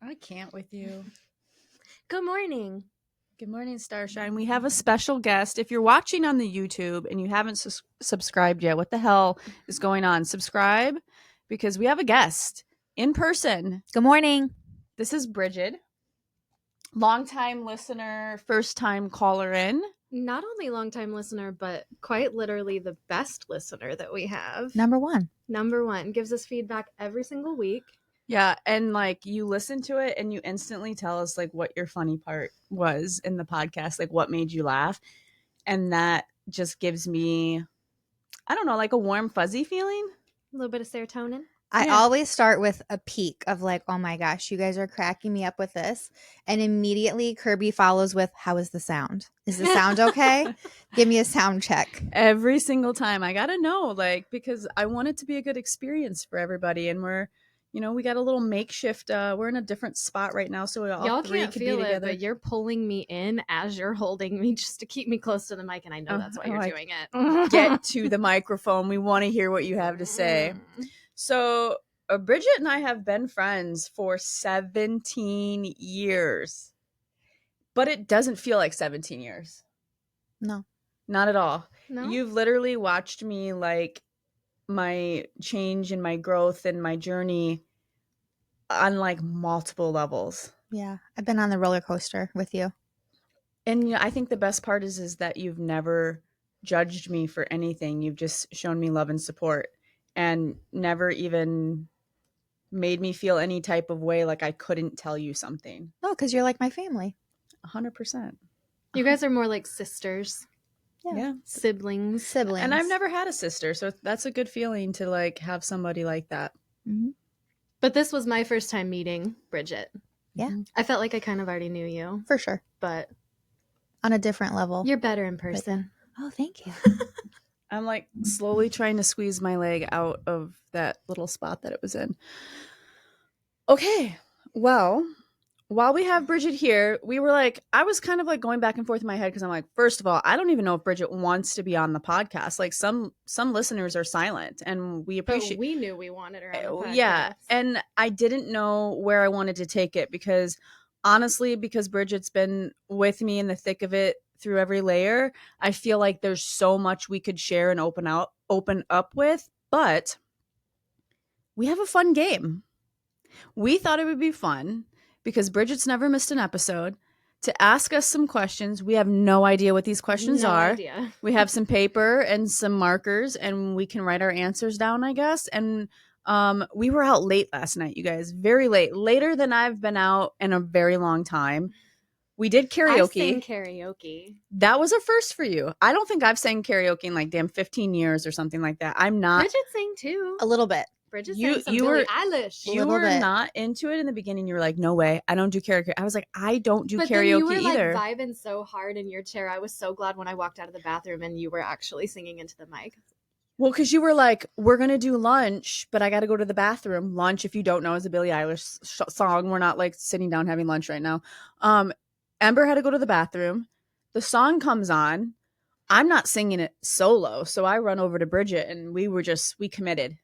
I can't with you. Good morning. Good morning, Starshine. We have a special guest. If you're watching on the YouTube and you haven't subscribed yet, what the hell is going on? Subscribe because we have a guest in person. Good morning. This is Brighid, longtime listener, first time caller in. Not only longtime listener, but quite literally the best listener that we have. Number one. Number one. Gives us feedback every single week. Yeah, and like you listen to it and you instantly tell us like what your funny part was in the podcast, like what made you laugh. And that just gives me, I don't know, like a warm fuzzy feeling. A little bit of serotonin. I Yeah. always start with a peak of like, oh my gosh, you guys are cracking me up with this. And immediately Kirby follows with, how is the sound? Is the sound okay? Give me a sound check. Every single time I gotta know, like, because I want it to be a good experience for everybody. And we're, we got a little makeshift, we're in a different spot right now, so we all Y'all three can't could feel be it, together. but you're pulling me in as you're holding me just to keep me close to the mic, and I know that's why you're like, doing it. Get to the microphone. We want to hear what you have to say. So Brighid and I have been friends for 17 years, but it doesn't feel like 17 years. No. Not at all. No? You've literally watched me like my change and my growth and my journey on like multiple levels. Yeah. I've been on the roller coaster with you. And I think the best part is that you've never judged me for anything. You've just shown me love and support and never even made me feel any type of way like I couldn't tell you something. No, because you're like my family. 100%. You guys are more like sisters. Yeah. Siblings. And I've never had a sister, so that's a good feeling to like have somebody like that. Mm-hmm. But this was my first time meeting Brighid. Yeah. I felt like I kind of already knew you. For sure. But on a different level. You're better in person. Oh, thank you. I'm like slowly trying to squeeze my leg out of that little spot that it was in. Okay. Well, while we have Brighid here, we were like, I was kind of like going back and forth in my head because I'm like, first of all, I don't even know if Brighid wants to be on the podcast. Like some listeners are silent, and we appreciate. But we knew we wanted her on the podcast. Yeah, and I didn't know where I wanted to take it because honestly, because Brighid's been with me in the thick of it through every layer, I feel like there's so much we could share and open up with, but we have a fun game. We thought it would be fun because Brighid's never missed an episode to ask us some questions. We have no idea what these questions are. Idea. We have some paper and some markers and we can write our answers down, I guess. And we were out late last night, you guys, very late, later than I've been out in a very long time. We did karaoke. I sang karaoke. That was a first for you. I don't think I've sang karaoke in like 15 years or something like that. I'm not. Brighid sang too. A little bit. Brighid sang some Billie Eilish. You were not into it in the beginning. You were like, no way, I don't do karaoke. I was like, I don't do karaoke then you were either. Like vibing so hard in your chair. I was so glad when I walked out of the bathroom and you were actually singing into the mic. Well, because you were like, we're going to do lunch, but I got to go to the bathroom. Lunch, if you don't know, is a Billie Eilish song. We're not like sitting down having lunch right now. Ember had to go to the bathroom. The song comes on. I'm not singing it solo. So I run over to Brighid and we committed.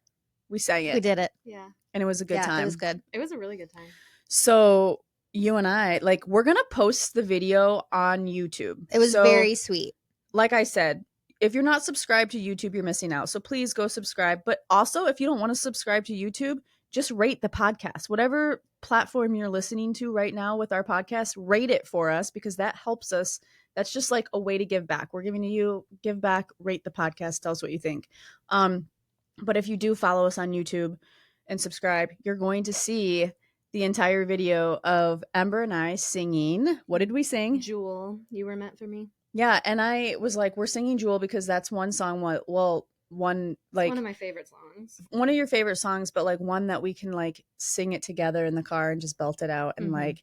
We sang it. We did it. Yeah. And it was a good time. It was good. It was a really good time. So you and I, like, we're going to post the video on YouTube. It was very sweet. Like I said, if you're not subscribed to YouTube, you're missing out. So please go subscribe. But also, if you don't want to subscribe to YouTube, just rate the podcast. Whatever platform you're listening to right now with our podcast, rate it for us because that helps us. That's just like a way to give back. We're giving you give back, rate the podcast, tell us what you think. But if you do follow us on YouTube and subscribe, you're going to see the entire video of Ember and I singing. What did we sing? Jewel, You Were Meant for Me. Yeah, and I was like, we're singing Jewel because that's one song. One of my favorite songs. One of your favorite songs, but like one that we can like sing it together in the car and just belt it out. And like,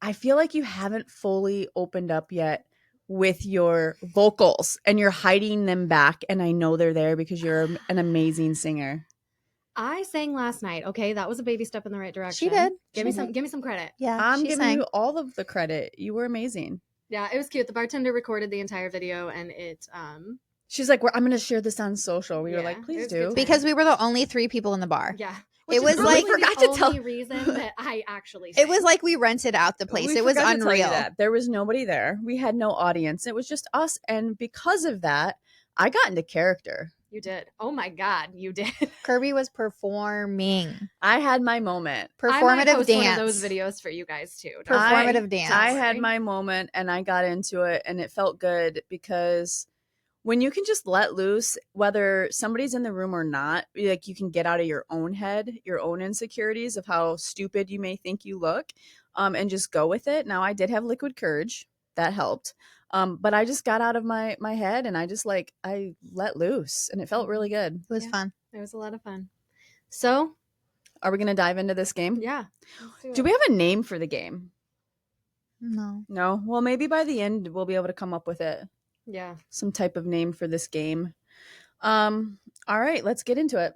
I feel like you haven't fully opened up yet with your vocals and you're hiding them back. And I know they're there because you're an amazing singer. I sang last night. Okay, that was a baby step in the right direction. She did. Give me some credit. Yeah, I'm giving you all of the credit. You were amazing. Yeah, it was cute. The bartender recorded the entire video, and it. She's like, I'm going to share this on social. We were like, please do. Because we were the only 3 people in the bar. Yeah. It was probably like- the forgot to tell- only reason that I actually It was sang. like we rented out the place. We It was forgot to tell you unreal. that. There was nobody there. We had no audience. It was just us. And because of that, I got into character. You did. Oh my God, you did. Kirby was performing. I had my moment. I might Performative post dance. one of those videos for you guys too. Performative dance. I had my moment and I got into it and it felt good because when you can just let loose, whether somebody's in the room or not, like you can get out of your own head, your own insecurities of how stupid you may think you look, and just go with it. Now I did have liquid courage. That helped. But I just got out of my head and I just I let loose and it felt really good. It was Yeah. fun. It was a lot of fun. So, Are we going to dive into this game? yeah. Do we have a name for the game? No. No? Well, maybe by the end we'll be able to come up with it. Yeah. Some type of name for this game. All right, let's get into it.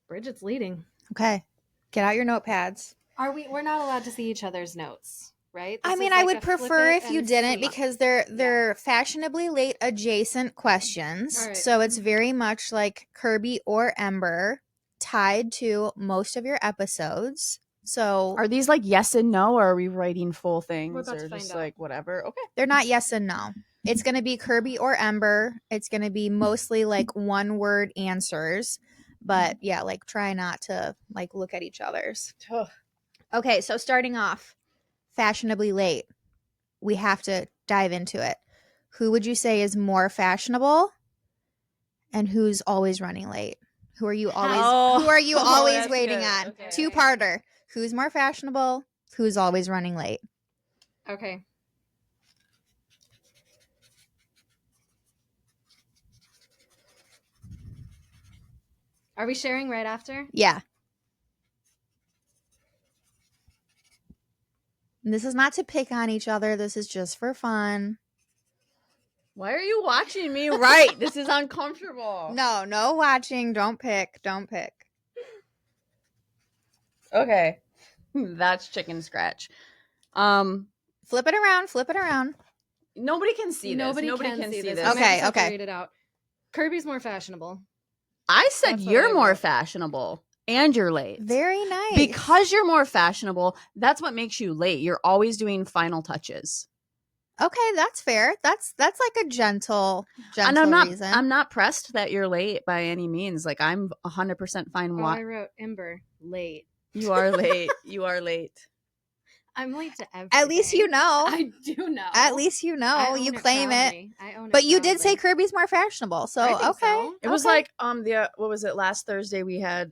Bridget's leading. Okay. Get out your notepads. We're not allowed to see each other's notes, right? I This mean, is I like would a flip prefer it if you and didn't see. because they're fashionably late adjacent questions. All right. So it's very much like Kirby or Ember tied to most of your episodes. So Are these like yes and no, or are we writing full things, We're about or to find just out. like whatever? Okay. they're not yes and no. It's going to be Kirby or Ember. It's going to be mostly like one word answers. But yeah, like try not to like look at each other's. Okay, so starting off, fashionably late. We have to dive into it. Who would you say is more fashionable and who's always running late? Who are you always Oh. who are you Oh, always that's waiting good. on? Okay. Two-parter. Who's more fashionable? Who's always running late? Okay. Are we sharing right after? Yeah. And this is not to pick on each other. This is just for fun. Why are you watching me? Right. This is uncomfortable. No watching. Don't pick. Don't pick. Okay. That's chicken scratch. Flip it around. Flip it around. Nobody can see this. Nobody can can see this. this. We might Okay, just have to okay. read it out. Kirby's more fashionable. I said That's what you're I more wrote. fashionable and you're late. Very nice. Because you're more fashionable, that's what makes you late. You're always doing final touches. Okay, that's fair. That's like a gentle And reason. I'm not pressed that you're late by any means. Like I'm 100% fine. Oh, I wrote Ember late. You are late. You are late. I'm late to everything. At least you know. I do know. At least you I know. own You claim it. proudly. I own it But you did say proudly. Kirby's more fashionable. So I think okay. so. It was Okay. like the what was it, last Thursday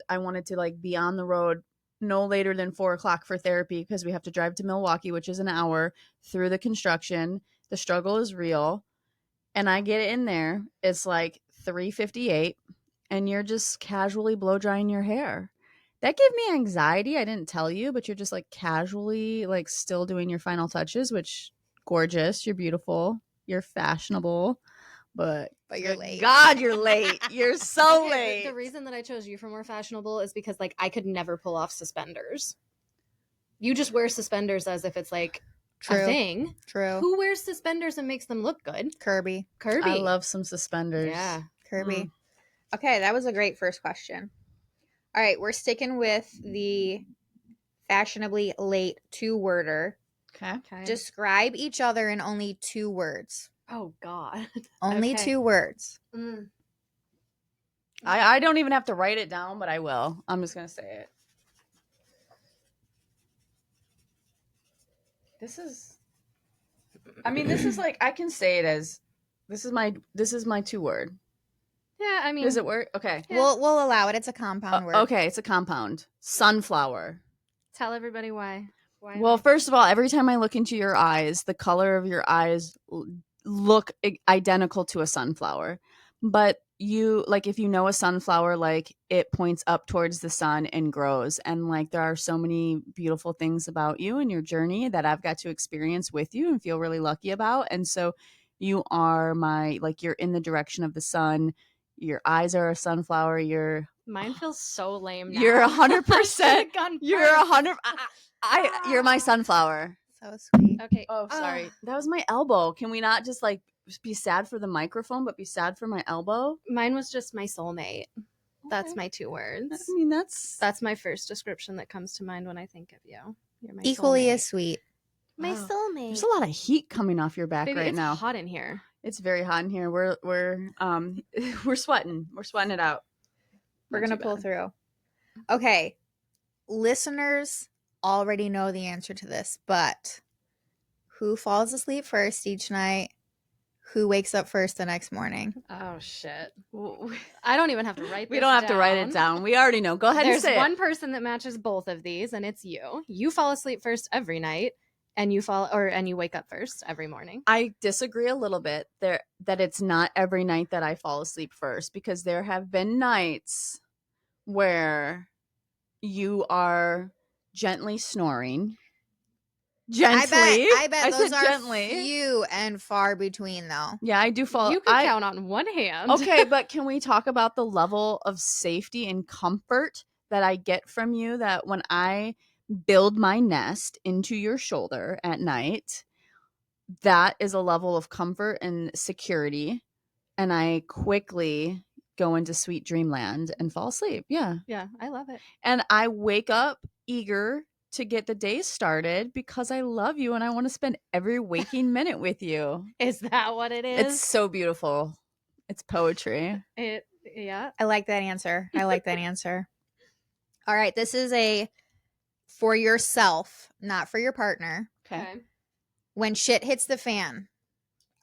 I wanted to like be on the road no later than 4:00 for therapy because we have to drive to Milwaukee, which is an hour through the construction. The struggle is real. And I get in there, it's like 3:58 and you're just casually blow drying your hair. That gave me anxiety. I didn't tell you, but you're just like casually like still doing your final touches, which gorgeous, you're beautiful, you're fashionable, but you're good late. God, you're late. You're so Okay, late. The reason that I chose you for more fashionable is because like I could never pull off suspenders. You just wear suspenders as if it's like True. a thing. True. Who wears suspenders and makes them look good? Kirby. Kirby. I love some suspenders. Yeah. Kirby. Okay, that was a great first question. All right, we're sticking with the fashionably late two-worder. Okay. Okay. Describe each other in only 2 words. oh God. Only Okay. 2 words. Mm. I don't even have to write it down, but I will. I'm just gonna say it. This is like I can say it as this is my 2-word. Yeah, I mean, Does it work? Okay. Yeah. We'll allow it. It's a compound word. Okay, it's a compound. Sunflower. tell everybody why. Why? Well, first of all, every time I look into your eyes, the color of your eyes look identical to a sunflower. But you like if you know a sunflower, like it points up towards the sun and grows, and like there are so many beautiful things about you and your journey that I've got to experience with you and feel really lucky about. And so you are you're in the direction of the sun. Your eyes are a sunflower. Mine feels so lame now. You're 100%. I should've gone You're first. 100. You're my sunflower. So sweet. Okay. Oh, sorry. That was my elbow. Can we not just like be sad for the microphone, but be sad for my elbow? Mine was just my soulmate. That's my 2 words. I mean, that's That's my first description that comes to mind when I think of you. You're my Equally soulmate. as sweet. My Wow. soulmate. There's a lot of heat coming off your back Baby, right it's now. hot in here. It's very hot in here. We're we're sweating. We're sweating it out. We're Not going to too pull bad. through. Okay. Listeners already know the answer to this, but who falls asleep first each night? Who wakes up first the next morning? Oh shit! We I don't even have to write. we This don't have to write down. it down. We already know. Go ahead There's and say one it. person that matches both of these, and it's you. You fall asleep first every night, and you wake up first every morning. I disagree a little bit there that it's not every night that I fall asleep first, because there have been nights where you are gently snoring. Gently. I bet those said are gently. few and far between, though. Yeah, I do fall. You could count on one hand. Okay, but can we talk about the level of safety and comfort that I get from you, that when I build my nest into your shoulder at night, that is a level of comfort and security, and I quickly go into sweet dreamland and fall asleep. Yeah. Yeah, I love it. And I wake up eager to get the day started because I love you and I want to spend every waking minute with you. Is that what it is? It's so beautiful. It's poetry. Yeah. I like that answer. I like that answer. All right. This is a for yourself, not for your partner. Okay. When shit hits the fan,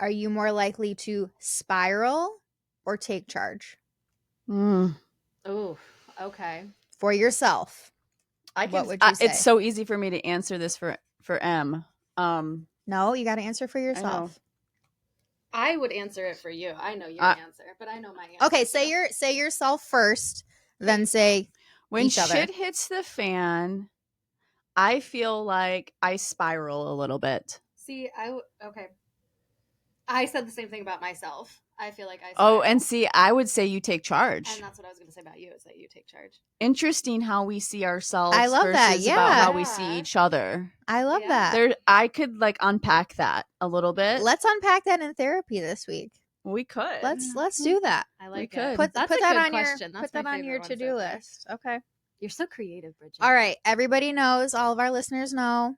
are you more likely to spiral or take charge? Mm. Oh, okay. For yourself. What would you say? It's so easy for me to answer this for M. No, you got to answer for yourself. I would answer it for you. I know your answer, but I know my answer. Okay, say yourself first, then say when each other. shit hits the fan, I feel like I spiral a little bit. See, okay. I said the same thing about myself. I feel like I. Oh, and see, I would say you take charge. And that's what I was going to say about you, is that you take charge. Interesting how we see ourselves. I love that, versus yeah. about how we see each other. I love that. There, I could like unpack that a little bit. Let's unpack that in therapy this week. We could. Let's do that. I like We could. it. Put That's that a good on question. your That's put that my on your favorite one to-do so far. list. Okay. You're so creative, Bridget. All right. Everybody knows, all of our listeners know,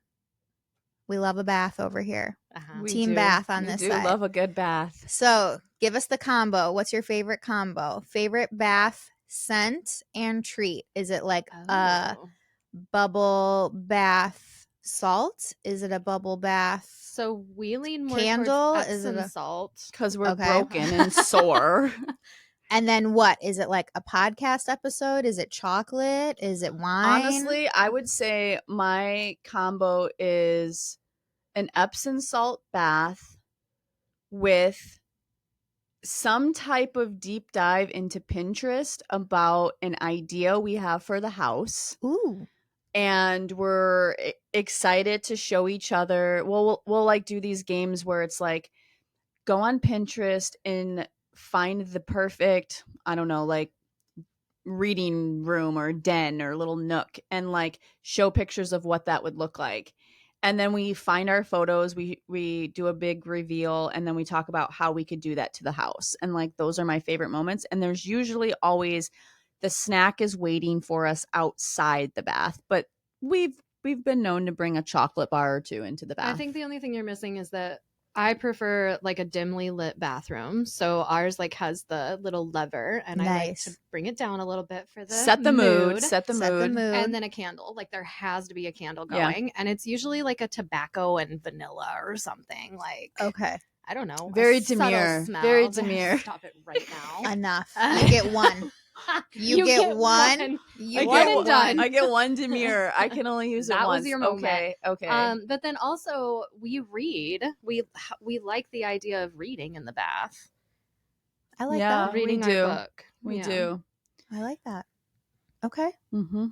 we love a bath over here. Uh-huh. Team bath on this We do side. love a good bath. So give us the combo. What's your favorite combo? Favorite bath scent and treat? Is it like a Oh. bubble bath salt? Is it a bubble bath? So we lean more Candle? towards Is it Epsom a- salt. Because we're Okay. broken and sore. And then what? Is it like a podcast episode? Is it chocolate? Is it wine? Honestly, I would say my combo is an Epsom salt bath with some type of deep dive into Pinterest about an idea we have for the house. Ooh. And we're excited to show each other. We'll like do these games where it's like, go on Pinterest and find the perfect, I don't know, like reading room or den or little nook, and like show pictures of what that would look like. And then we find our photos, we do a big reveal, and then we talk about how we could do that to the house. And like those are my favorite moments. And there's usually always the snack is waiting for us outside the bath, but we've been known to bring a chocolate bar or two into the bath. I think the only thing you're missing is that I prefer like a dimly lit bathroom. So ours like has the little lever, and I like Nice. to bring it down a little bit for the set the mood. Set the mood. And then a candle. Like there has to be a candle Yeah. going. And it's usually like a tobacco and vanilla or something. Like Okay. I don't know. Very a subtle demure. smell. Very demure. Stop it right now. Enough. You get one. You get one. You I One get and done. I get one demure. I can only use it That was once. your moment. Okay. But then also we read. We like the idea of reading in the bath. I like Yeah. that. Reading we do. our book. We Yeah. do. I like that. Okay. Mm-hmm.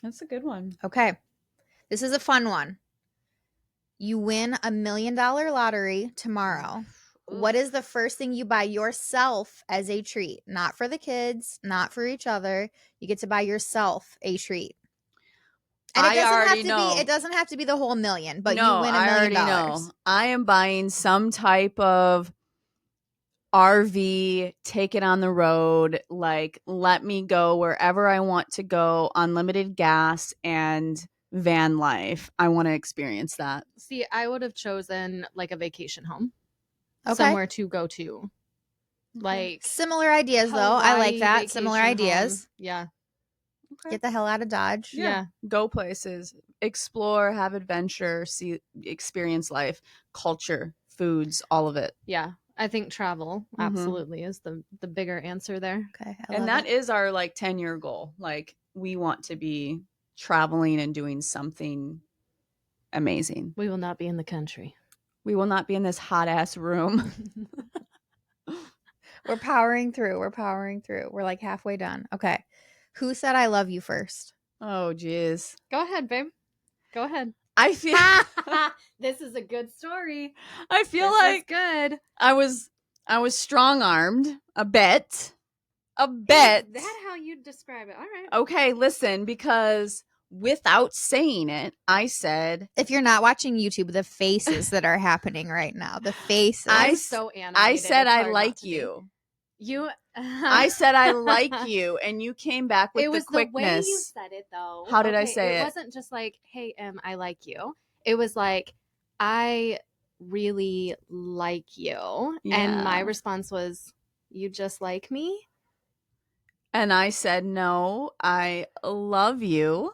That's a good one. Okay. This is a fun one. You win $1 million lottery tomorrow. What is the first thing you buy yourself as a treat? Not for the kids, not for each other. You get to buy yourself a treat. And I already know. It doesn't have to be the whole million, but no, you win $1 I million. already know. I am buying some type of RV, take it on the road, like let me go wherever I want to go, unlimited gas and van life. I want to experience that. See, I would have chosen like a vacation home. Okay. Somewhere to go to. Like Similar ideas, though. I like Hawaii that. Similar vacation ideas. home. Yeah. Get the hell out of Dodge. Yeah. Go places, explore, have adventure, see, experience life, culture, foods, all of it. Yeah. I think travel Mhm. absolutely is the bigger answer there. Okay. And that is our like 10-year goal. Like we want to be traveling and doing something amazing. We will not be in the country. We will not be in this hot ass room. We're powering through. We're like halfway done. Okay. Who said I love you first? Oh jeez. Go ahead, babe. Go ahead. I feel This is a good story. I feel This is like good. I was strong-armed a bit. A Is bit. that how you describe it? All right. Okay, listen, because without saying it, I said If you're not watching YouTube, the faces that are happening right now, the faces. I'm so animated. I said It's I hard not like to be. you. You. I said I like you, and you came back with It was the quickness. the way you said it, though. How did I say it? It wasn't just like, "Hey, I like you." It was like, "I really like you," and my Yeah. response was, "You just like me?" And I said, no, I love you.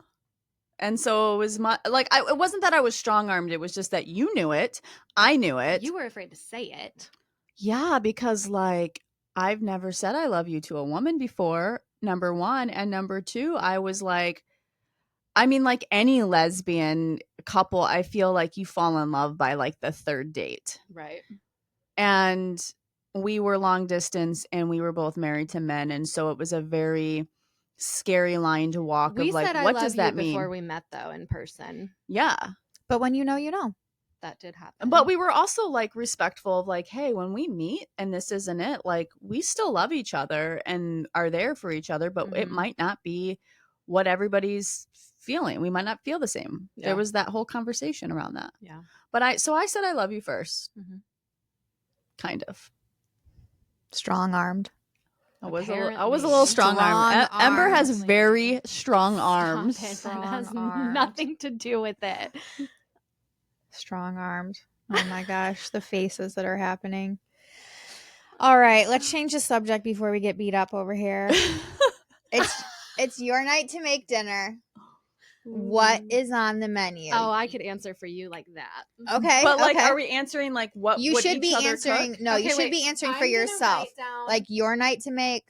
And so it was it wasn't that I was strong armed. It was just that you knew it. I knew it. You were afraid to say it. Yeah, because like I've never said I love you to a woman before, number one. And number two, I was like, I mean, like any lesbian couple, I feel like you fall in love by like the third date. Right. And we were long distance and we were both married to men. And so it was a very scary line to walk We of like, said I what love does that you before mean? we met, though, in person. Yeah. But when you know, you know. That did happen. But we were also like respectful of like, hey, when we meet and this isn't it, like we still love each other and are there for each other, but it Mhm. might not be what everybody's feeling. We might not feel the same. Yeah. There was that whole conversation around that. Yeah. But I said I love you first. Mhm. Kind of. Strong armed. I was a Apparently. little strong armed. Ember has Strong-armed. very strong arms. Stop it. Strong That has armed. nothing to do with it. Strong armed. Oh my gosh, the faces that are happening. All right, let's change the subject before we get beat up over here. It's your night to make dinner. What is on the menu? Oh, I could answer for you like that. Okay. But like, okay. are we answering like what You would should each be other answering. cook? No, you Okay, should wait. be answering I'm for gonna yourself. write down- Like your night to make,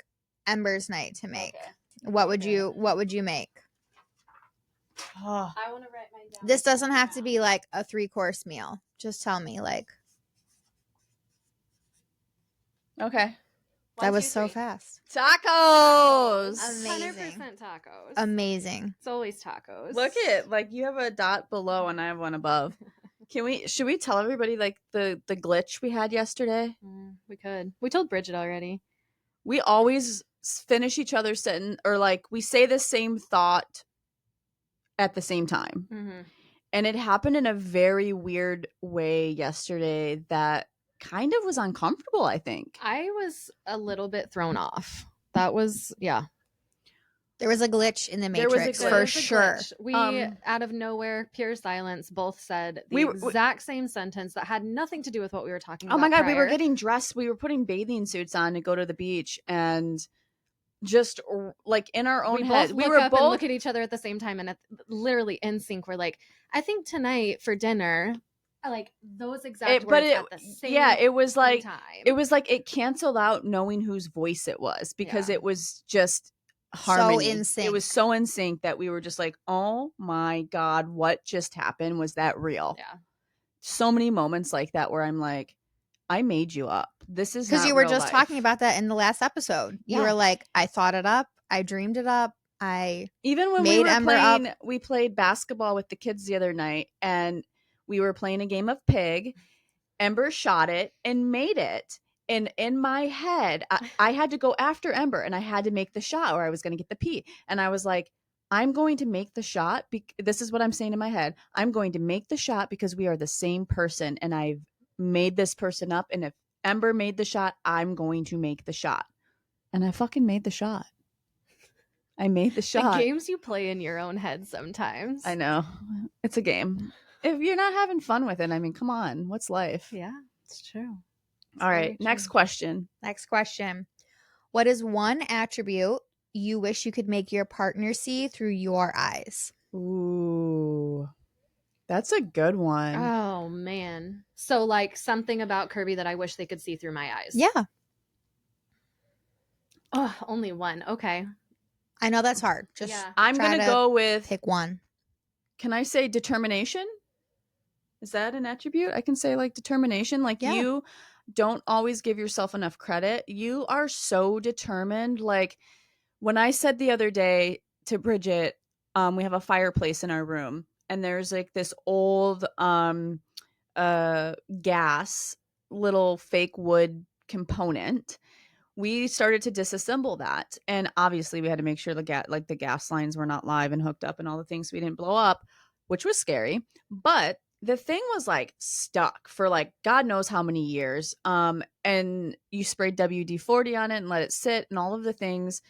Ember's night to make. Okay. What would Okay. you make? Oh, I want to write mine down. This doesn't have to be like a 3-course meal. Just tell me, like okay. that was so fast. Tacos. Amazing. 100% tacos. Amazing. It's always tacos. Look at like you have a dot below and I have one above. Should we tell everybody like the glitch we had yesterday? We could. We told Bridget already. We always finish each other's sentence or like we say the same thought at the same time. Mm-hmm. And it happened in a very weird way yesterday that kind of was uncomfortable, I think. I was a little bit thrown off. That was, yeah. There was a glitch in the There was a Matrix glitch. for There was a sure. glitch. We, out of nowhere, pure silence, both said the exact same sentence that had nothing to do with what we were talking about. Oh my God, we were prior. getting dressed. We were putting bathing suits on to go to the beach and just like in our own heads. We were both look at each other at the same time and literally in sync. We're like, I think tonight for dinner, like those exact words at the same it was like time. It was like it canceled out knowing whose voice it was because it was just harmony. So in sync. It was so in sync that we were just like, oh my God, what just happened? Was that real? Yeah. So many moments like that where I'm like, I made you up. This is Because not you were real just life. talking about that in the last episode. You Yeah. were like, I thought it up. I dreamed it up. I Even when made we were Ember playing, up. we played basketball with the kids the other night and we were playing a game of pig. Ember shot it and made it. And in my head, I had to go after Ember and I had to make the shot or I was going to get the P. And I was like, I'm going to make the shot. This is what I'm saying in my head. I'm going to make the shot because we are the same person and I've made this person up. And if Ember made the shot. I'm going to make the shot. And I fucking made the shot. I made the shot. The games you play in your own head sometimes. I know. It's a game. If you're not having fun with it, I mean, come on. What's life? Yeah, it's true. All right. Next question. Next question. What is one attribute you wish you could make your partner see through your eyes? Ooh. That's a good one. Oh, man. So, like, something about Kirby that I wish they could see through my eyes. Yeah. Oh, only one. Okay. I know that's hard. Just I'm going to go with... Pick one. Can I say determination? Is that an attribute? I can say, like, determination. Like, you don't always give yourself enough credit. You are so determined. Like, when I said the other day to Bridget, we have a fireplace in our room. And there's like this old gas little fake wood component. We started to disassemble that, and obviously we had to make sure the gas lines were not live and hooked up and all the things so we didn't blow up, which was scary. But the thing was like stuck for like God knows how many years. And you sprayed WD-40 on it and let it sit and all of the things.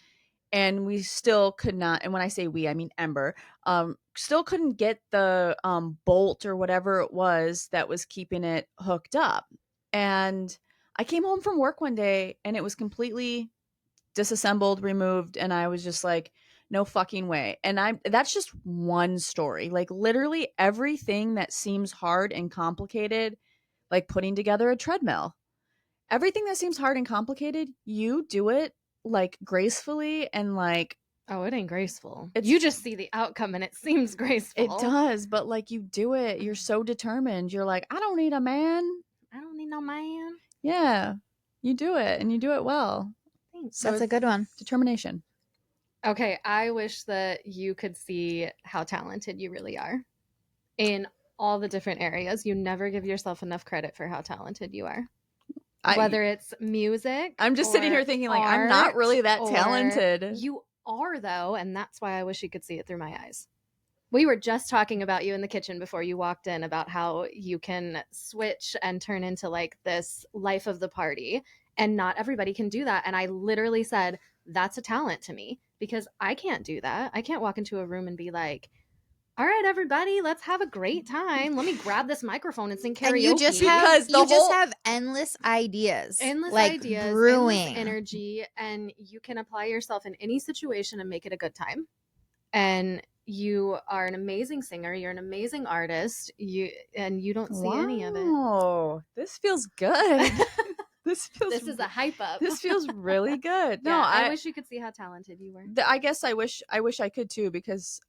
And we still could not, and when I say we, I mean Ember, still couldn't get the bolt or whatever it was that was keeping it hooked up. And I came home from work one day and it was completely disassembled, removed, and I was just like, no fucking way. And that's just one story. Like literally everything that seems hard and complicated, like putting together a treadmill, everything that seems hard and complicated, you do it like gracefully and like, oh, it ain't graceful. You just see the outcome and it seems graceful. It does, but like you do it, you're so determined. You're like, I don't need a man. I don't need no man. Yeah, you do it and you do it well. Thanks. So that's a good one. Determination. Okay, I wish that you could see how talented you really are in all the different areas. You never give yourself enough credit for how talented you are. Whether it's music, I'm just sitting here thinking like I'm not really that talented. You are though, and that's why I wish you could see it through my eyes. We were just talking about you in the kitchen before you walked in about how you can switch and turn into like this life of the party, and not everybody can do that. And I literally said, that's a talent to me because I can't do that. I can't walk into a room and be like, all right, everybody, let's have a great time. Let me grab this microphone and sing karaoke. And you just have endless ideas. Endless like ideas, brewing. Endless energy, and you can apply yourself in any situation and make it a good time. And you are an amazing singer. You're an amazing artist. You don't see any of it. Oh, this feels good. This is a hype up. This feels really good. No, yeah, I wish you could see how talented you were. I guess I wish I could too, because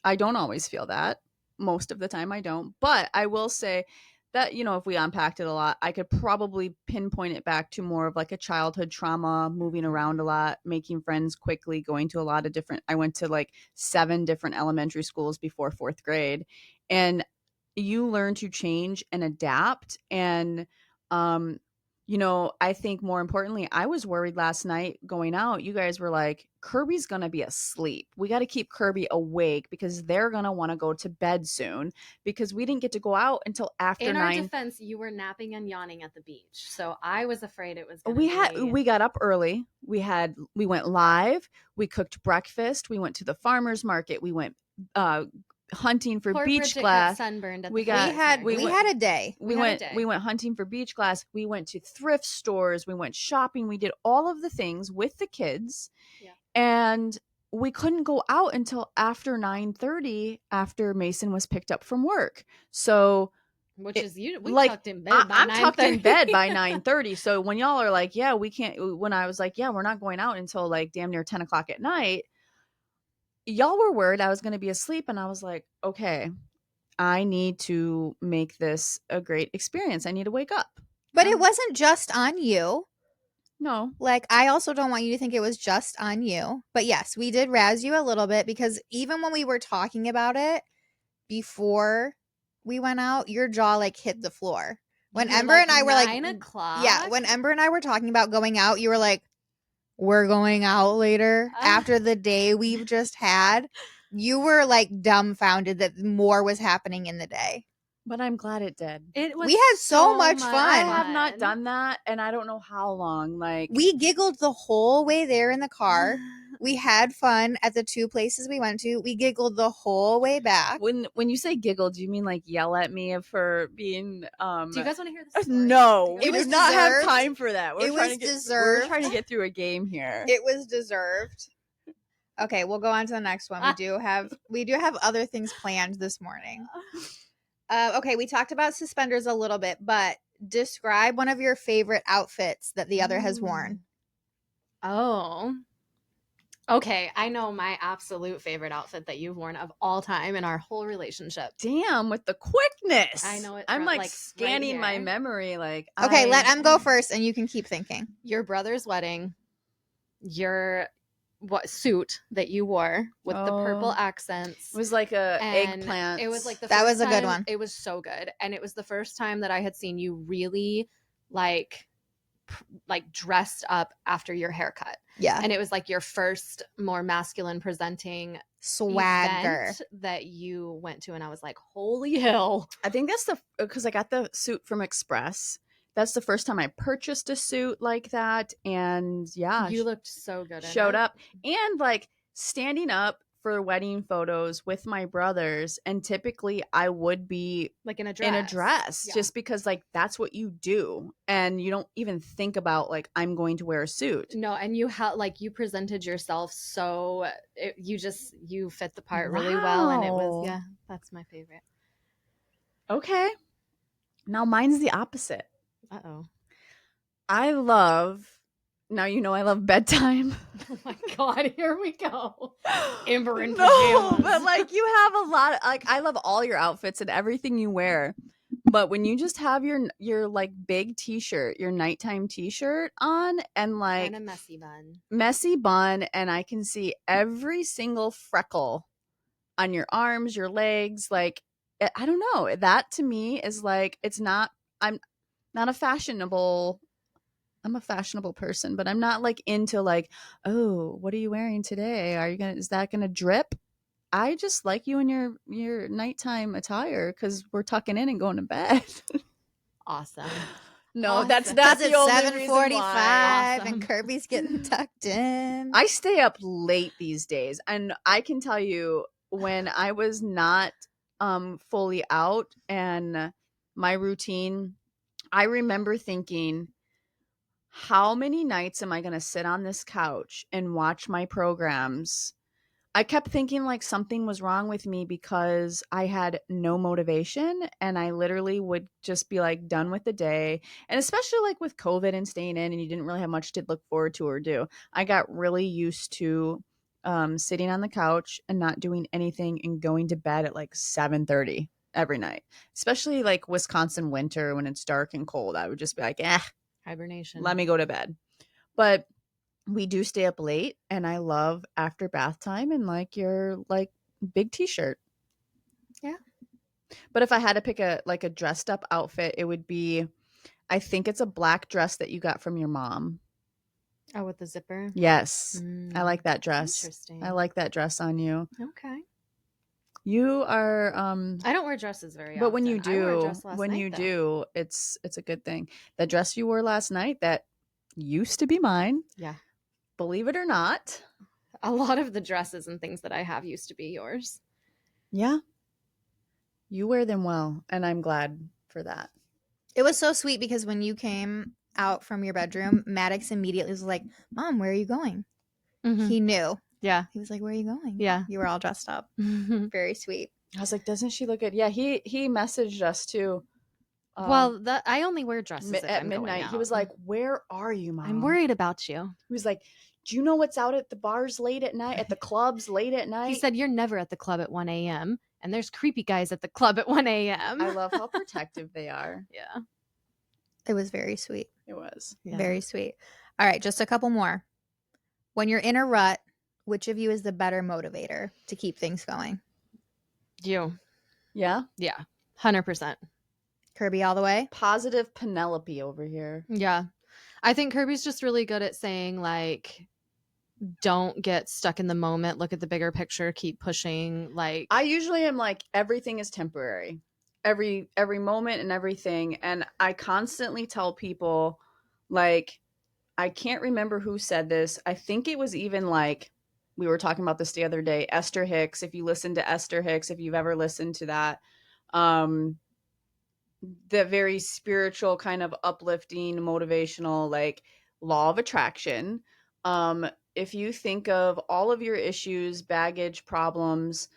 I don't always feel that. Most of the time I don't. But I will say that, you know, if we unpacked it a lot, I could probably pinpoint it back to more of like a childhood trauma, moving around a lot, making friends quickly, going to a lot of different, I went to like 7 different elementary schools before 4th grade. And you learn to change and adapt. And, you know, I think more importantly, I was worried last night going out. You guys were like, Kirby's going to be asleep. We got to keep Kirby awake because they're going to want to go to bed soon, because we didn't get to go out until after 9. In our defense, you were napping and yawning at the beach. So I was afraid it was we got up early. We went live. We cooked breakfast. We went to the farmer's market. We went hunting for beach glass. Sunburned at we had a day. We went hunting for beach glass. We went to thrift stores. We went shopping. We did all of the things with the kids. Yeah. And we couldn't go out until after 9:30 after Mason was picked up from work. So we tucked in bed by 9:30. I'm tucked in bed by 9:30. So when y'all are like, yeah, we can't, when I was like, yeah, we're not going out until like damn near 10 o'clock at night, y'all were worried I was going to be asleep. And I was like, okay, I need to make this a great experience. I need to wake up. But it wasn't just on you. No. Like, I also don't want you to think it was just on you. But yes, we did razz you a little bit, because even when we were talking about it before we went out, your jaw like hit the floor. When Ember and I were like 9 o'clock. Yeah, when Ember and I were talking about going out, you were like, we're going out later after the day we've just had. You were like dumbfounded that more was happening in the day. But I'm glad it did. It was We had so much fun. I have not done that, and I don't know how long. Like, We giggled the whole way there in the car. We had fun at the 2 places we went to. We giggled the whole way back. when you say giggle, do you mean like yell at me for being? Do you guys want to hear the story? No, It we was do not have deserved. time for that. It was We're deserved. trying to get through a game here. It was deserved. Okay, we'll go on to the next one. We do have other things planned this morning. Okay, we talked about suspenders a little bit, but describe one of your favorite outfits that the other has worn. Oh. Okay, I know my absolute favorite outfit that you've worn of all time in our whole relationship. Damn, with the quickness. I know it I'm from, like like, scanning right my here. memory. Like, Okay, let Em go first, and you can keep thinking. Your brother's wedding, your suit that you wore with the purple accents. It was like a and eggplant. It was like That was a good one. It was so good, and it was the first time that I had seen you really like dressed up after your haircut. Yeah. And it was like your first more masculine presenting Swagger event that you went to, and I was like, holy hell. I think that's because I got the suit from Express. That's the first time I purchased a suit like that, and yeah, You looked so good. showed up, and like standing up for wedding photos with my brothers, and typically I would be like in a dress Yeah. just because like that's what you do, and you don't even think about like I'm going to wear a suit. No, and you you presented yourself so you fit the part really well, and it was Wow. that's my favorite. Okay, now mine's the opposite. Uh-oh. I love bedtime. Oh my god, here we go. Amber in No, pajamas. but like you have a lot of like I love all your outfits and everything you wear. But when you just have your like big t-shirt, your nighttime t-shirt on, and like and a messy bun, and I can see every single freckle on your arms, your legs, like I don't know. That to me is like I'm not a fashionable I'm a fashionable person, but I'm not like into like, oh, what are you wearing today? Is that gonna drip? I just like you in your nighttime attire because we're tucking in and going to bed. Awesome. No, Awesome. that's not the only reason 7:45 why. and Kirby's getting tucked in. I stay up late these days, and I can tell you when I was not fully out and my routine, I remember thinking, how many nights am I going to sit on this couch and watch my programs? I kept thinking like something was wrong with me because I had no motivation, and I literally would just be like done with the day. And especially like with COVID and staying in, and you didn't really have much to look forward to or do. I got really used to sitting on the couch and not doing anything and going to bed at like 7:30 every night, especially like Wisconsin winter when it's dark and cold. I would just be like, Hibernation. let me go to bed. But we do stay up late, and I love after bath time and like your like big t-shirt. Yeah. But if I had to pick a dressed up outfit, it would be, I think it's a black dress that you got from your mom. Oh, with the zipper? Yes. I like that dress. Interesting. I like that dress on you. Okay. You are I don't wear dresses very often. but when you I wore a do, dress last night, though. it's a good thing. The dress you wore last night that used to be mine. Yeah. Believe it or not. A lot of the dresses and things that I have used to be yours. Yeah. You wear them well, and I'm glad for that. It was so sweet because when you came out from your bedroom, Maddox immediately was like, Mom, where are you going? Mm-hmm. He knew. Yeah. He was like, where are you going? Yeah. You were all dressed up. Very sweet. I was like, doesn't she look good? Yeah, he messaged us too. Well, I only wear dresses if at I'm midnight. going out. He was like, "Where are you, Mom? I'm worried about you." He was like, "Do you know what's out at the bars late at night? At the clubs late at night?" He said, "You're never at the club at 1 a.m. and there's creepy guys at the club at 1 a.m." I love how protective they are. Yeah. It was very sweet. It was. Yeah. Very sweet. All right, just a couple more. When you're in a rut, which of you is the better motivator to keep things going? You. Yeah. Yeah. 100%. Kirby all the way? Positive Penelope over here. Yeah. I think Kirby's just really good at saying, like, don't get stuck in the moment. Look at the bigger picture. Keep pushing. Like, I usually am like, everything is temporary. every moment and everything. And I constantly tell people, like, I can't remember who said this. I think it was even like, we were talking about this the other day, Esther Hicks. If you listen to Esther Hicks, if you've ever listened to that, um the very spiritual, kind of uplifting, motivational, like, law of attraction. If you think of all of your issues, baggage, problems,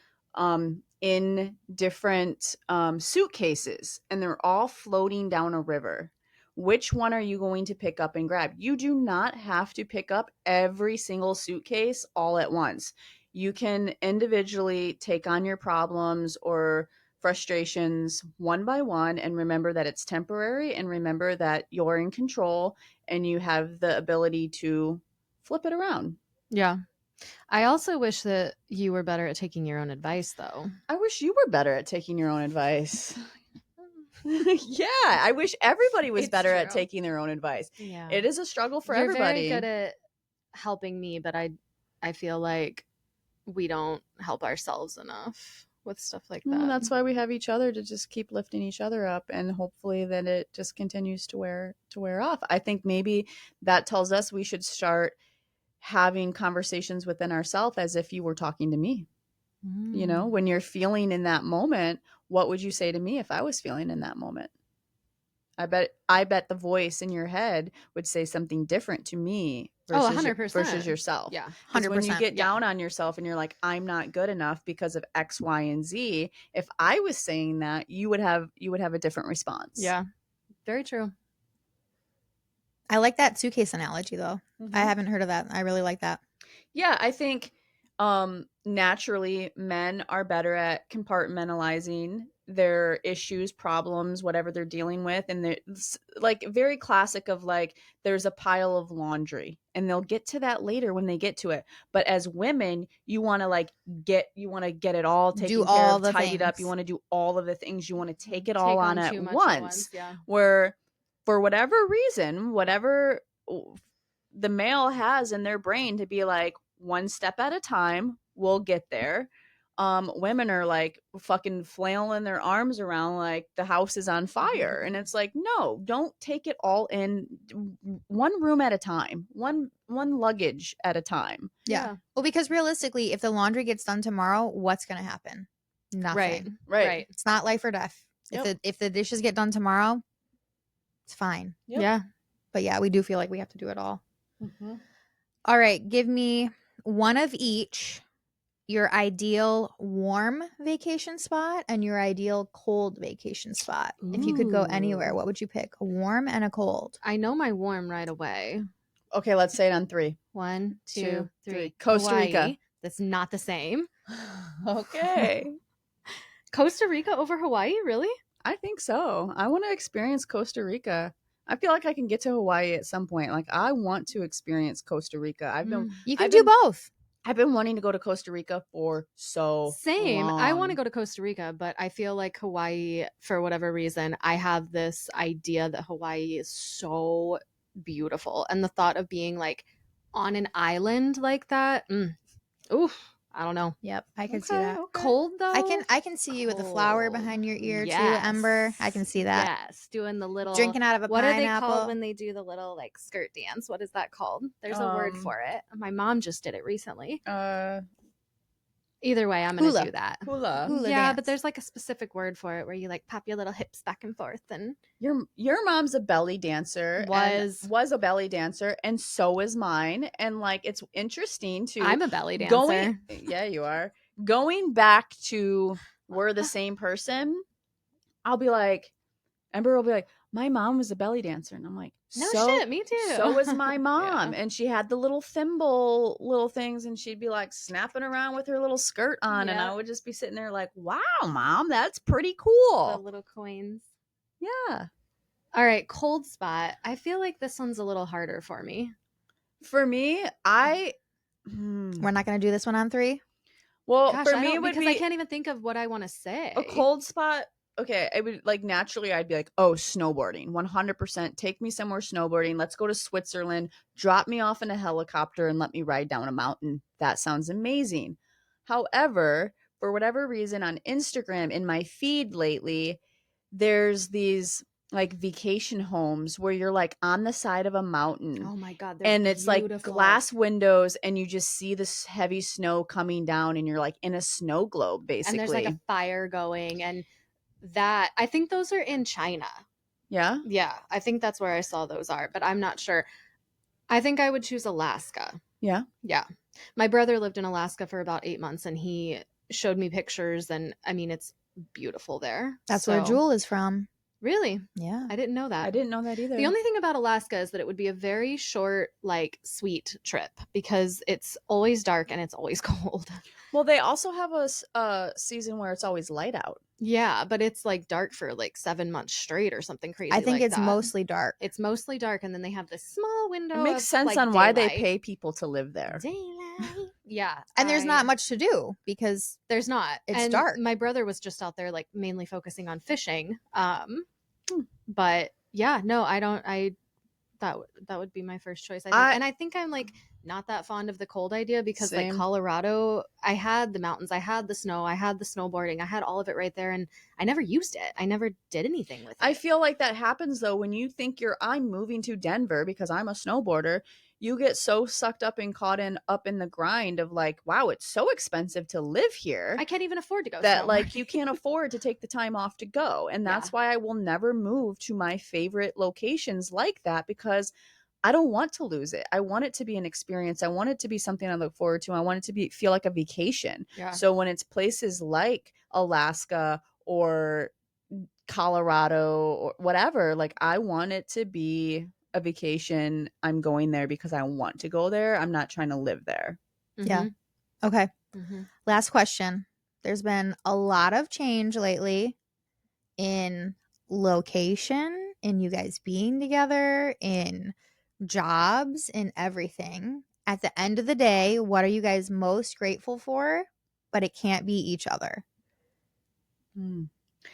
in different suitcases, and they're all floating down a river, which one are you going to pick up and grab? You do not have to pick up every single suitcase all at once. You can individually take on your problems or frustrations one by one, and remember that it's temporary, and remember that you're in control and you have the ability to flip it around. Yeah. I also wish that you were better at taking your own advice, though. I wish you were better at taking your own advice. Yeah, I wish everybody was It's better at true. taking their own advice. Yeah. It is a struggle for You're everybody. very good at helping me, but I feel like we don't help ourselves enough with stuff like that. Well, that's why we have each other, to just keep lifting each other up, and hopefully that it just continues to wear off. I think maybe that tells us we should start having conversations within ourselves as if you were talking to me. You know, when you're feeling in that moment, what would you say to me if I was feeling in that moment? I bet the voice in your head would say something different to me versus 100%. versus yourself. Yeah. 'Cause when you 100%. get down on yourself and you're like, I'm not good enough because of X, Y, and Z, if I was saying that, you would have a different response. Yeah. Very true. I like that suitcase analogy though. Mhm. I haven't heard of that. I really like that. Yeah, I think naturally men are better at compartmentalizing their issues, problems, whatever they're dealing with, and it's like very classic of like, there's a pile of laundry and they'll get to that later when they get to it. But as women, you want to get it all taken Do care all of, the tidied up. You things. want to do all of the things. You want to take it all on at too much once. Yeah. Where for whatever reason, whatever the male has in their brain to be like, one step at a time, we'll get there. Women are like fucking flailing their arms around like the house is on fire. And it's like, no, don't take it all in, one room at a time, one luggage at a time. Yeah. Well, because realistically, if the laundry gets done tomorrow, what's going to happen? Nothing. Right. It's not life or death. Yep. If the dishes get done tomorrow, it's fine. Yep. Yeah. But yeah, we do feel like we have to do it all. Mm-hmm. All right, give me one of each. Your ideal warm vacation spot and your ideal cold vacation spot. If you could go anywhere, Ooh. what would you pick? A warm and a cold. I know my warm right away. Okay, let's say it on 3. 1, 2, 2, 3. 3. Costa Hawaii. Rica. That's not the same. Okay. Costa Rica over Hawaii? Really? I think so. I want to experience Costa Rica. I feel like I can get to Hawaii at some point. Like, I want to experience Costa Rica. You can I've do been- both. I've been wanting to go to Costa Rica for so Same. I want to long. go to Costa Rica, but I feel like Hawaii, for whatever reason, I have this idea that Hawaii is so beautiful. And the thought of being like on an island like that, oof, I don't know. Yep, I can see that. Okay. Cold though? I can see you with the flower Cold. behind your ear Yes. too, Ember. I can see that. Yes, doing the little Drinking out of a what are they pineapple. called when they do the little like skirt dance? What is that called? There's a word for it. My mom just did it recently. Either way, I'm gonna Hula. do that. Hula. Hula Yeah, dance. but there's like a specific word for it where you like pop your little hips back and forth and Your mom's a belly dancer. Was a belly dancer, and so is mine. And like, it's interesting to I'm a belly dancer. Yeah, you are. Going back to we're the same person, I'll be like, Ember will be like, my mom was a belly dancer. And I'm like, No so, shit, me too. So was my mom. Yeah. And she had the little thimble little things, and she'd be like snapping around with her little skirt on. And I Yep. would just be sitting there like, wow, Mom, that's pretty The cool. little coins. Yeah. All right, cold spot. I feel like this one's a little harder for me. For me, We're not going to do this one on 3. well, Gosh, for I me, don't, it would because be I can't even think of what I want to say. a cold spot. Okay, I would like naturally I'd be like, oh, snowboarding, 100%. Take me somewhere snowboarding. Let's go to Switzerland. Drop me off in a helicopter and let me ride down a mountain. That sounds amazing. However, for whatever reason on Instagram in my feed lately, there's these like vacation homes where you're like on the side of a mountain. Oh my God, they're and it's like beautiful. glass windows and you just see this heavy snow coming down and you're like in a snow globe basically. And there's like a fire going, and that, I think those are in China. Yeah. Yeah, I think that's where I saw those are, but I'm not sure. I think I would choose Alaska. Yeah. Yeah. My brother lived in Alaska for about 8 months, and he showed me pictures, and I mean, it's beautiful there. That's where Jewel is from. Really? Yeah. I didn't know that. I didn't know that either. The only thing about Alaska is that it would be a very short, like, sweet trip because it's always dark and it's always cold. Well, they also have a season where it's always light out. Yeah, but it's like dark for like 7 months straight or something crazy. I think like it's that. mostly dark. It's mostly dark, and then they have this small window. It makes of, sense like, on why they daylight. pay people to live there. Daylight. Yeah. And there's not much to do because There's not. It's and dark. My brother was just out there like mainly focusing on fishing. But yeah, no, I don't. That would be my first choice. And I think I'm like not that fond of the cold idea because Same. like Colorado, I had the mountains, I had the snow, I had the snowboarding, I had all of it right there, and I never used it. I never did anything with it. I feel like that happens though when you think I'm moving to Denver because I'm a snowboarder. You get so sucked up and caught up in the grind of like, wow, it's so expensive to live here. I can't even afford to go that snowboarding. Like you can't afford to take the time off to go. And that's why I will never move to my favorite locations like that, because I don't want to lose it. I want it to be an experience. I want it to be something I look forward to. I want it to feel like a vacation. Yeah. So when it's places like Alaska or Colorado or whatever, like I want it to be a vacation. I'm going there because I want to go there. I'm not trying to live there. Yeah. Okay. Last question. There's been a lot of change lately in location, in you guys being together, in jobs, in everything. At the end of the day, what are you guys most grateful for? But it can't be each other.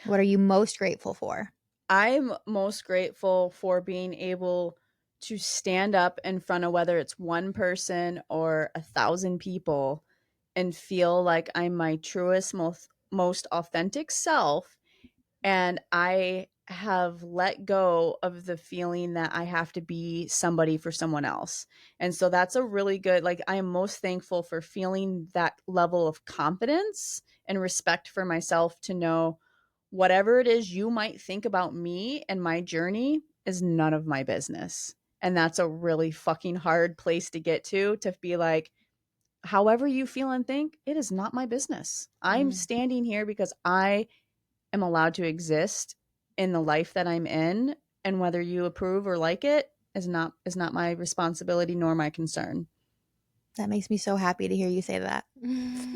What are you most grateful for? I'm most grateful for being able to stand up in front of whether it's one person or 1,000 people and feel like I'm my truest, most authentic self. And I have let go of the feeling that I have to be somebody for someone else. And so that's a really good, like, I am most thankful for feeling that level of confidence and respect for myself to know whatever it is you might think about me and my journey is none of my business. And that's a really fucking hard place to get to be like, however you feel and think, it is not my business. I'm standing here because I am allowed to exist in the life that I'm in, and whether you approve or like it is not my responsibility nor my concern. That makes me so happy to hear you say that.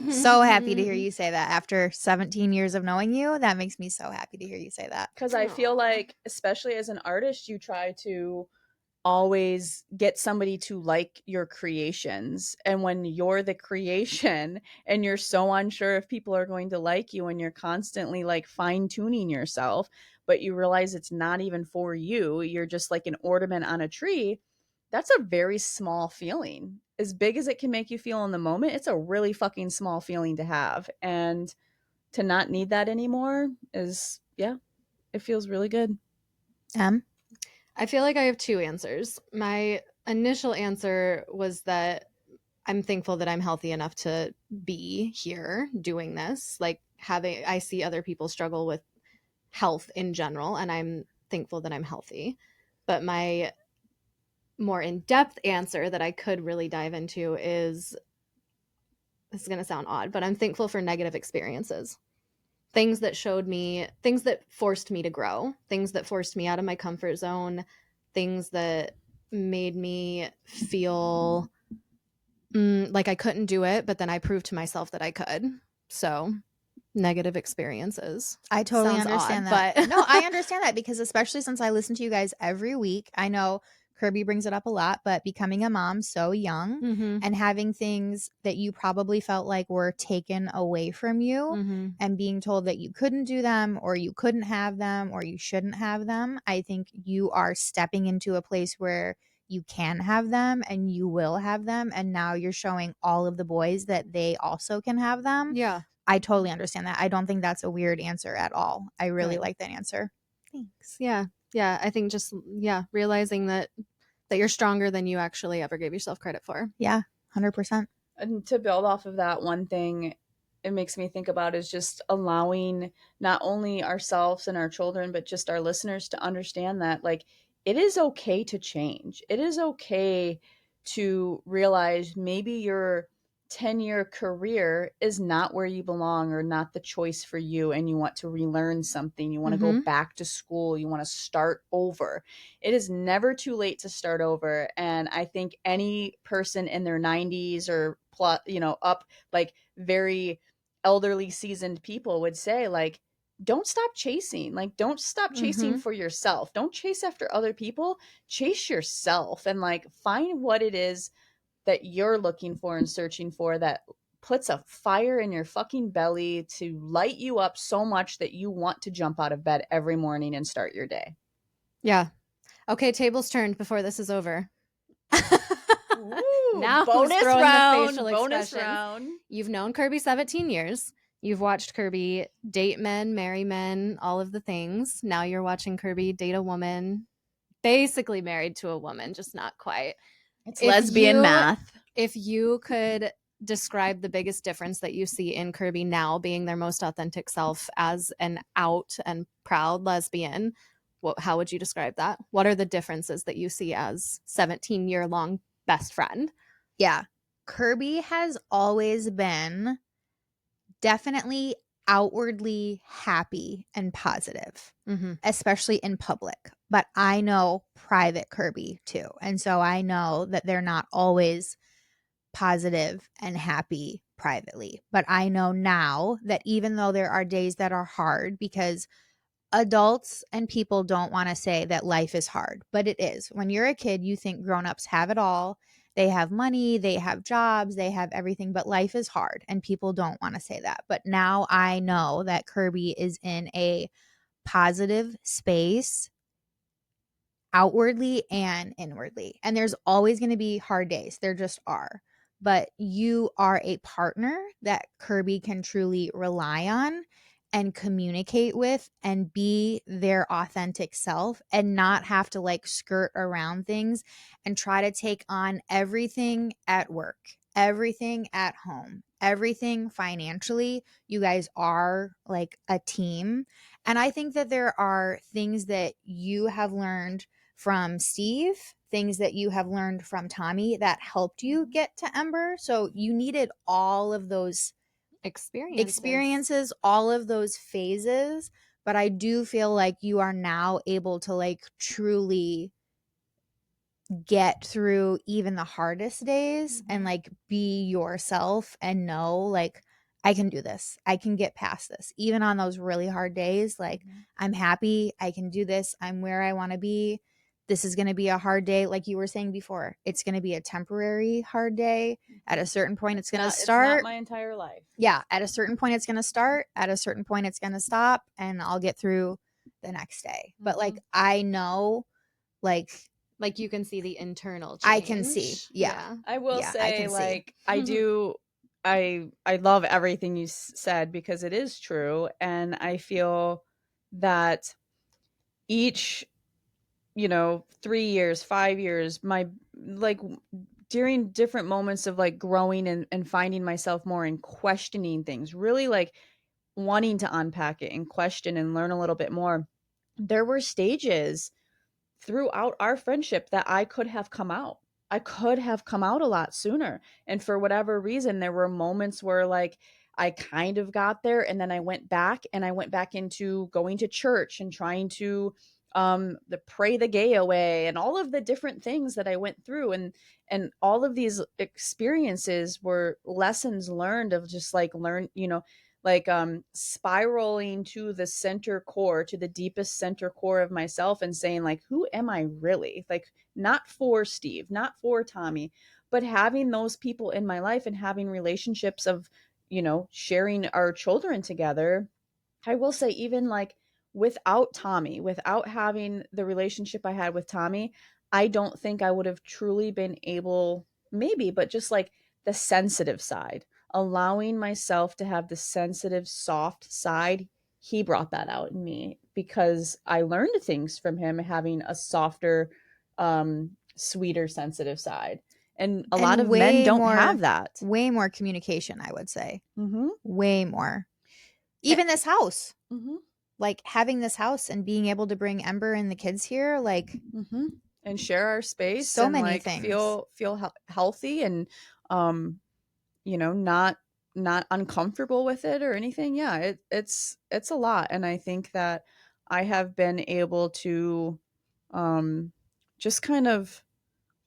So happy to hear you say that. After 17 years of knowing you, that makes me so happy to hear you say that. Because I feel like, especially as an artist, you try to always get somebody to like your creations. And when you're the creation and you're so unsure if people are going to like you and you're constantly like fine-tuning yourself, but you realize it's not even for you, you're just like an ornament on a tree, that's a very small feeling. As big as it can make you feel in the moment, it's a really fucking small feeling to have. And to not need that anymore is, yeah, it feels really good. I feel like I have two answers. My initial answer was that I'm thankful that I'm healthy enough to be here doing this. Like I see other people struggle with health in general, and I'm thankful that I'm healthy. But my more in-depth answer that I could really dive into is, this is going to sound odd, but I'm thankful for negative experiences. Things that forced me to grow, things that forced me out of my comfort zone, things that made me feel like I couldn't do it, but then I proved to myself that I could. So negative experiences. I totally Sounds understand odd, that. but No, I understand that because especially since I listen to you guys every week, I know Kirby brings it up a lot, but becoming a mom so young and having things that you probably felt like were taken away from you and being told that you couldn't do them or you couldn't have them or you shouldn't have them, I think you are stepping into a place where you can have them and you will have them. And now you're showing all of the boys that they also can have them. Yeah. I totally understand that. I don't think that's a weird answer at all. I really Good. like that answer. Thanks. Yeah. Yeah. I think just, realizing that you're stronger than you actually ever gave yourself credit for. Yeah, 100%. And to build off of that, one thing it makes me think about is just allowing not only ourselves and our children, but just our listeners to understand that, like, it is okay to change. It is okay to realize maybe your 10-year career is not where you belong or not the choice for you, and you want to relearn something. You want to go back to school. You want to start over. It is never too late to start over. And I think any person in their 90s or plus, up, like very elderly seasoned people would say, like, don't stop chasing. Like, don't stop chasing for yourself. Don't chase after other people. Chase yourself, and like find what it is that you're looking for and searching for, that puts a fire in your fucking belly to light you up so much that you want to jump out of bed every morning and start your day. Yeah. Okay, tables turned before this is over. Ooh, Now bonus who's throwing round, the facial bonus expressions? round. You've known Kirby 17 years. You've watched Kirby date men, marry men, all of the things. Now you're watching Kirby date a woman, basically married to a woman, just not quite. It's lesbian math. If you could describe the biggest difference that you see in Kirby now being their most authentic self as an out and proud lesbian, how would you describe that? What are the differences that you see as 17-year-long best friend? Yeah. Kirby has always been definitely outwardly happy and positive, especially in public. But I know private Kirby too. And so I know that they're not always positive and happy privately. But I know now that even though there are days that are hard, because adults and people don't want to say that life is hard, but it is. When you're a kid, you think grown-ups have it all. They have money, they have jobs, they have everything, but life is hard and people don't want to say that. But now I know that Kirby is in a positive space outwardly and inwardly. And there's always going to be hard days. There just are. But you are a partner that Kirby can truly rely on and communicate with and be their authentic self and not have to like skirt around things and try to take on everything at work, everything at home, everything financially. You guys are like a team. And I think that there are things that you have learned from Steve, things that you have learned from Tommy that helped you get to Ember. So you needed all of those experiences, all of those phases. But I do feel like you are now able to like truly get through even the hardest days and like be yourself and know like I can do this. I can get past this. Even on those really hard days, like I'm happy. I can do this. I'm where I want to be. This is going to be a hard day. Like you were saying before, it's going to be a temporary hard day. At a certain point, it's going to start. It's not my entire life. Yeah. At a certain point, it's going to start. At a certain point, it's going to stop. And I'll get through the next day. But like, I know, like you can see the internal change. I can see. Yeah. I will say, like, see. I love everything you said because it is true. And I feel that each, 3 years, 5 years, during different moments of like growing and finding myself more and questioning things, really like wanting to unpack it and question and learn a little bit more. There were stages throughout our friendship that I could have come out. I could have come out a lot sooner. And for whatever reason, there were moments where like I kind of got there and then I went back into going to church and trying to pray the gay away and all of the different things that I went through, and all of these experiences were lessons learned of just like spiraling to the center core, to the deepest center core of myself and saying like, who am I really? Like, not for Steve, not for Tommy, but having those people in my life and having relationships of, sharing our children together. I will say, even like without Tommy, without having the relationship I had with Tommy, I don't think I would have truly been able, maybe, but just like the sensitive side allowing myself to have the sensitive, soft side, he brought that out in me because I learned things from him having a softer, sweeter, sensitive side. And a lot And of men don't more, have that. way more communication, I would say. Mm-hmm. Way more. Even this house. Mm-hmm. Like having this house and being able to bring Ember and the kids here, like Mm-hmm. And share our space so and many like things. feel healthy and not uncomfortable with it or anything. Yeah, it's a lot. And I think that I have been able to just kind of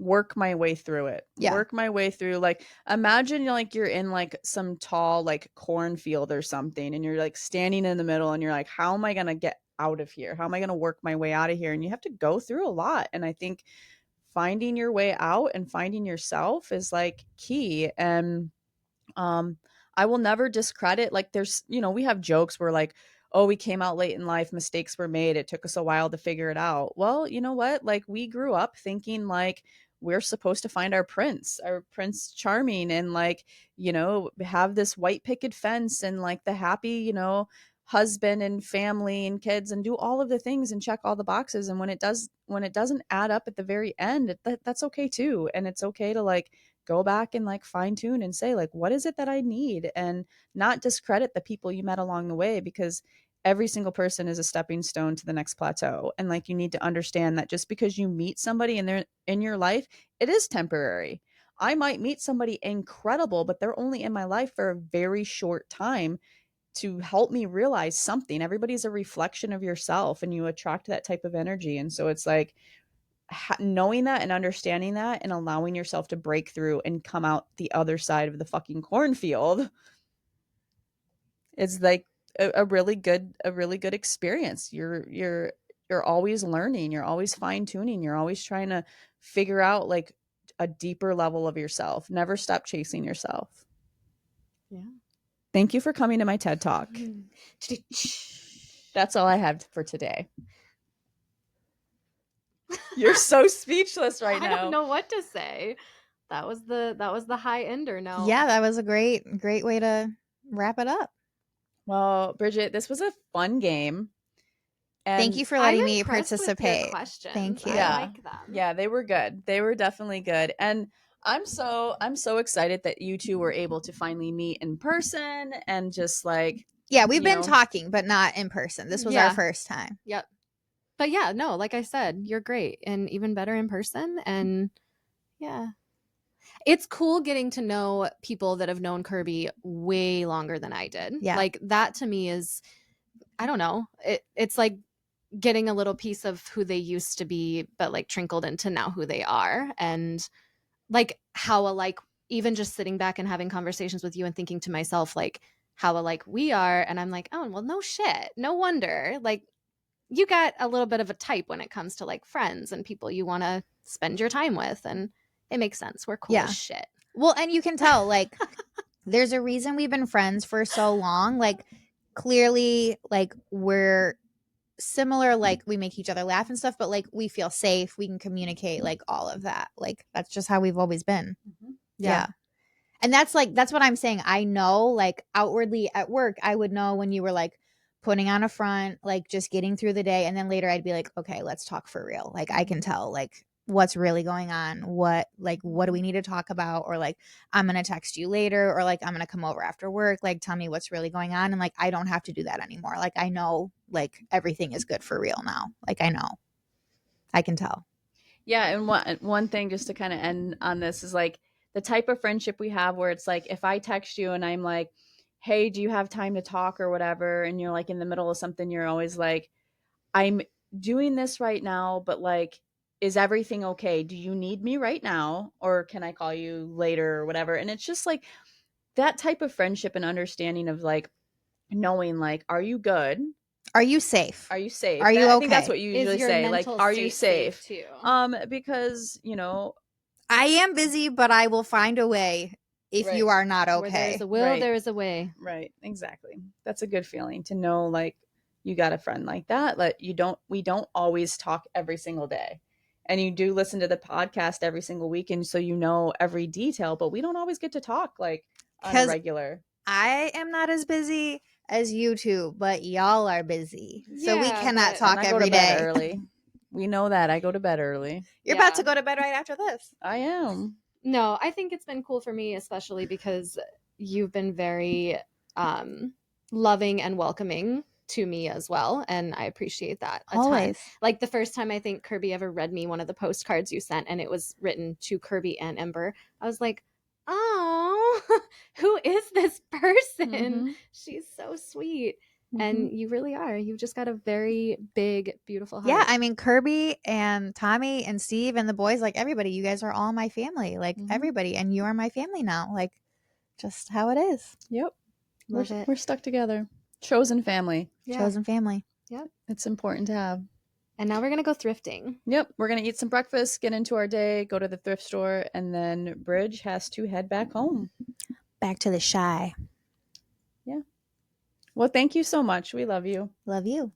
work my way through it. Yeah. Work my way through, like, imagine like you're in like some tall like cornfield or something and you're like standing in the middle and you're like, how am I going to get out of here? How am I going to work my way out of here? And you have to go through a lot. And I think finding your way out and finding yourself is like key. And um I will never discredit, like, there's, we have jokes where like, oh, we came out late in life, mistakes were made, it took us a while to figure it out. Well, you know what, like, we grew up thinking like we're supposed to find our prince charming, and like, have this white picket fence and like the happy, husband and family and kids, and do all of the things and check all the boxes. And when it doesn't add up at the very end, that's okay too. And it's okay to like go back and like fine tune and say like, what is it that I need? And not discredit the people you met along the way, because every single person is a stepping stone to the next plateau. And like, you need to understand that just because you meet somebody and they're in your life, it is temporary. I might meet somebody incredible, but they're only in my life for a very short time to help me realize something. Everybody's a reflection of yourself and you attract that type of energy. And so it's like, knowing that and understanding that and allowing yourself to break through and come out the other side of the fucking cornfield is like a really good experience. You're always learning, you're always fine tuning, you're always trying to figure out like a deeper level of yourself. Never stop chasing yourself. Yeah. Thank you for coming to my TED Talk. That's all I have for today. You're so speechless right now. I don't know what to say. That was the high ender note. Yeah, that was a great way to wrap it up. Well, Bridget, this was a fun game. And thank you for letting me impressed with your participate. questions. Thank you. I like them. Yeah, they were good. They were definitely good. And I'm so excited that you two were able to finally meet in person and just like, yeah, we've been talking, but not in person. This was our first time. Yep. But yeah, no, like I said, you're great and even better in person. And yeah, it's cool getting to know people that have known Kirby way longer than I did. Yeah. Like that to me is, I don't know. It's like getting a little piece of who they used to be, but like trickled into now who they are. And like how alike, even just sitting back and having conversations with you and thinking to myself, like how alike we are. And I'm like, oh, well, no shit. No wonder. Like you got a little bit of a type when it comes to like friends and people you want to spend your time with. And it makes sense. We're cool as shit. Well, and you can tell like there's a reason we've been friends for so long. Like clearly like we're similar, like we make each other laugh and stuff, but like we feel safe, we can communicate, like all of that. Like that's just how we've always been. Mm-hmm. Yeah. And that's what I'm saying. I know like outwardly at work, I would know when you were like putting on a front, like just getting through the day. And then later I'd be like, okay, let's talk for real. Like I can tell like what's really going on, what do we need to talk about, or like I'm gonna text you later, or like I'm gonna come over after work, like tell me what's really going on. And like I don't have to do that anymore. Like I know like everything is good for real now. Like I know, I can tell. Yeah. And one thing just to kind of end on this is like the type of friendship we have where it's like if I text you and I'm like, hey, do you have time to talk or whatever, and you're like in the middle of something, you're always like, I'm doing this right now, but like, is everything okay? Do you need me right now, or can I call you later or whatever? And it's just like that type of friendship and understanding of like knowing like, are you good? Are you safe? Are you safe? Are you okay? I think that's what you usually say. Like, are you safe? Too? Because I am busy, but I will find a way if you are not okay. Where there's a will, there is a way. Right. Exactly. That's a good feeling to know like you got a friend like that. Like we don't always talk every single day. And you do listen to the podcast every single week, and so you know every detail, but we don't always get to talk like on a 'Cause regular. I am not as busy as you two, but y'all are busy. So we Yeah, cannot but- talk And I go every to bed day. early. We know that. I go to bed early. You're about Yeah. to go to bed right after this. I am. No, I think it's been cool for me, especially because you've been very loving and welcoming to me as well. And I appreciate that a ton. Always. Like the first time I think Kirby ever read me one of the postcards you sent, and it was written to Kirby and Ember, I was like, oh, who is this person? Mhm. She's so sweet. Mhm. And you really are. You've just got a very big, beautiful heart. Yeah, I mean Kirby and Tommy and Steve and the boys, like everybody, you guys are all my family. Like Mhm. everybody, and you are my family now. Like just how it is. Yep. Love it. We're stuck together. Chosen family. Yeah. Chosen family. It's important to have. And now we're going to go thrifting. Yep. We're going to eat some breakfast, get into our day, go to the thrift store, and then Bridge has to head back home. Back to the shy. Well, thank you so much. We love you. Love you.